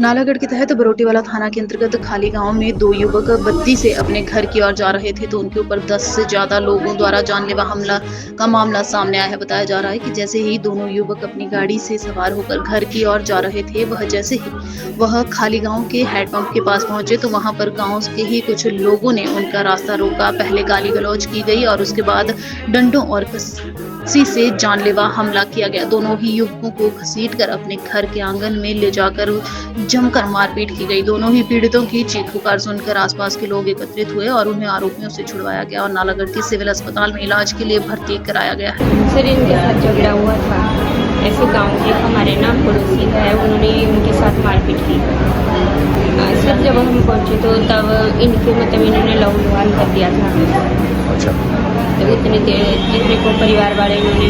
नालागढ़ के तहत बरोटीवाला थाना के अंतर्गत खाली गांव में दो युवक बत्ती से अपने घर की ओर जा रहे थे तो उनके ऊपर 10 से ज्यादा लोगों द्वारा जानलेवा हमला का मामला सामने आया है। बताया जा रहा है कि जैसे ही दोनों युवक अपनी गाड़ी से सवार होकर घर की ओर जा रहे थे, जैसे ही वह खाली गांव के हैंडपंप के पास पहुंचे तो वहां पर गांव के ही कुछ लोगों ने उनका रास्ता रोका। पहले गाली गलौज की गई और उसके बाद डंडों और कसी से जानलेवा हमला किया गया। दोनों ही युवकों को घसीटकर अपने घर के आंगन में ले जाकर जमकर मारपीट की गई। दोनों ही पीड़ितों की चीख पुकार सुनकर आसपास के लोग एकत्रित हुए और उन्हें आरोपियों से छुड़वाया गया और नालागढ़ के सिविल अस्पताल में इलाज के लिए भर्ती कराया गया है। सर, इनके साथ झगड़ा हुआ था। ऐसे गांव के हमारे नाम पड़ोसी है, उन्होंने उनके साथ मारपीट की। सर, जब हम पहुंचे तो तब इन्होंने लहू कर दिया था। अच्छा। तो इतने जितने को परिवार वाले इन्होंने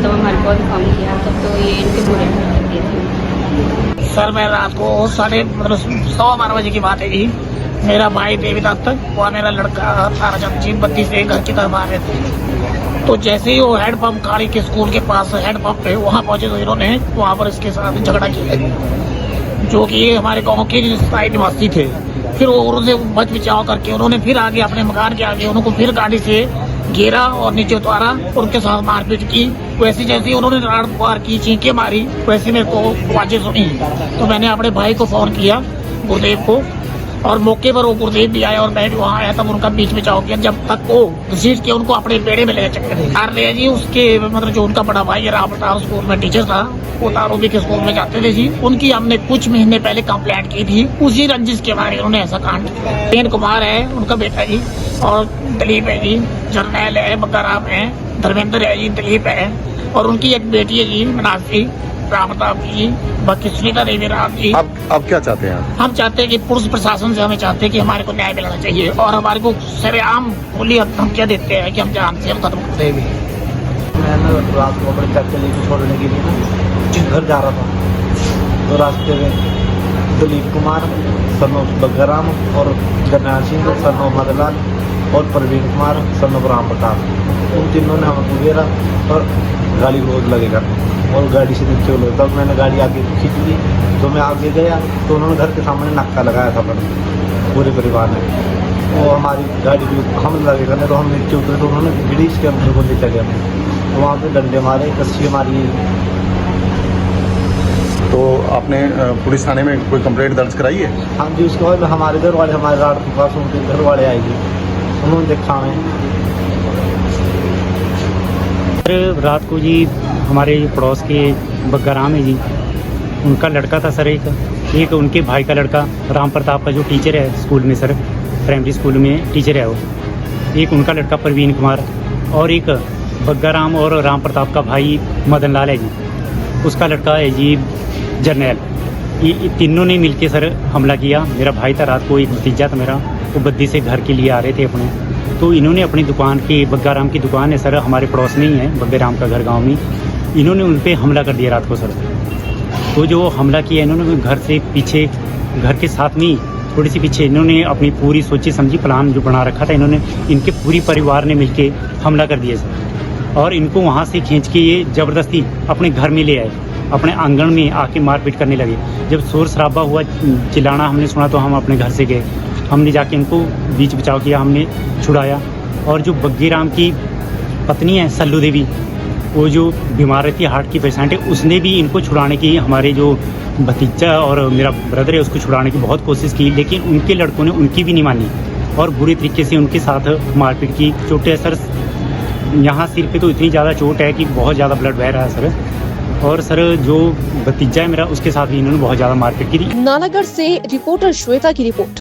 हमारे को इन्फॉर्म किया तब तो ये इनके बुरे कर दिए थे। सर, मैं रात को 12:15 बजे की बात है जी। मेरा भाई देवीदास और मेरा लड़का ताराचंद जी बत्ती से घर की तरफ आ रहे थे। तो जैसे ही वो हैंडपंप खाड़ी के स्कूल के पास हैंडपंप पे वहाँ पहुंचे तो इन्होंने वहाँ पर इसके साथ झगड़ा किया, जो कि ये हमारे गाँव के साइड निवासी थे। फिर वो उनसे बच बचाव करके उन्होंने फिर आगे अपने मकान के आगे उनको फिर गाड़ी से घेरा और नीचे उतारा और उनके साथ मारपीट की। वैसे जैसे उन्होंने राड़ पार की, चीखें मारी, वैसे मेरे को आवाजें सुनी तो मैंने अपने भाई को फोन किया, गुरुदेव को, और मौके पर वो गुरुदेव भी आया और मैं भी वहाँ आया। तब उनका बीच बचाव किया जब तक वो घसीट के उनको अपने बेड़े में ले चक्कर जी। उसके जो उनका बड़ा भाई है राम प्रताप स्कूल में टीचर था, वो तारूबी के स्कूल में जाते थे जी। उनकी हमने कुछ महीने पहले कंप्लेंट की थी, उसी रंजिश के बारे उन्होंने ऐसा कांड किया। प्रेम कुमार है उनका बेटा जी, और दिलीप है जी, जर्नैल है, बग्गाराम है, धर्मेंद्र है जी, दिलीप है, और उनकी एक बेटी है जी मीनाक्षी, राम प्रताप जी, बाकी सुनीता देवी राम जी। आप क्या चाहते हैं? हम चाहते हैं कि पुलिस प्रशासन से हमें चाहते हैं कि हमारे को न्याय मिलना चाहिए और हमारे को सरेआम खुली धमकियां देते हैं कि हम जान से हम खत्म कर देंगे। मैं रात को अपने चाचा लेके छोड़ने के लिए जिस घर जा रहा था तो रास्ते में दिलीप कुमार सनो बग्गाराम और जरनैल सिंह सनो मदलाल और प्रवीण कुमार सनो राम प्रताप, उन तीनों ने हमको घेरा और गाली गलौज लगेगा और गाड़ी से नीचे उतरे। तब मैंने गाड़ी आगे खींच ली तो मैं आगे गया तो उन्होंने घर के सामने नक्का लगाया था पूरे परिवार ने। वो हमारी गाड़ी भी हम लगे करने तो हम नीचे उतरे तो उन्होंने ब्रिज के अंदर को ले चले तो वहाँ पे डंडे मारे, कस्सी मारी। तो आपने पुलिस थाने में कोई कंप्लेंट दर्ज कराई है? हाँ जी, उसके बाद हमारे घर वाले, हमारे रात के पास उनके घर वाले आएगी, उन्होंने देखा हमें। रात को जी हमारे पड़ोस के बग्गाराम है जी, उनका लड़का था सर, एक उनके भाई का लड़का राम प्रताप का जो टीचर है स्कूल में सर, प्राइमरी स्कूल में टीचर है वो, एक उनका लड़का प्रवीण कुमार और एक बग्गाराम और राम प्रताप का भाई मदन लाल है जी, उसका लड़का है जी जर्नैल। ये तीनों ने मिलके सर हमला किया। मेरा भाई था, रात को एक भतीजा था मेरा, वो बद्दी से घर के लिए आ रहे थे अपने, तो इन्होंने अपनी दुकान की, बग्गाराम की दुकान है सर, हमारे पड़ोस में ही है बग्गाराम का घर गांव में, इन्होंने उन पर हमला कर दिया रात को सर। तो जो हमला किया इन्होंने घर से पीछे, घर के साथ में थोड़ी सी पीछे इन्होंने अपनी पूरी सोची समझी प्लान जो बना रखा था, इन्होंने इनके पूरी परिवार ने मिलके हमला कर दिया सर। और इनको वहाँ से खींच के ये ज़बरदस्ती अपने घर में ले आए, अपने आंगन में आके मारपीट करने लगे। जब शोर शराबा हुआ, चिल्लाना हमने सुना तो हम अपने घर से गए, हमने जाके इनको बीच बचाव किया, हमने छुड़ाया। और जो बग्गीराम की पत्नी है सल्लू देवी, वो जो बीमार रहती है, हार्ट की पेशेंट है, उसने भी इनको छुड़ाने की, हमारे जो भतीजा और मेरा ब्रदर है उसको छुड़ाने की बहुत कोशिश की, लेकिन उनके लड़कों ने उनकी भी नहीं मानी और बुरी तरीके से उनके साथ मारपीट की। चोटें सर, यहाँ सिर पे तो इतनी ज़्यादा चोट है कि बहुत ज़्यादा ब्लड बह रहा है सर। और सर जो भतीजा है मेरा, उसके साथ भी इन्होंने बहुत ज़्यादा मारपीट की थी। नालागढ़ से रिपोर्टर श्वेता की रिपोर्ट।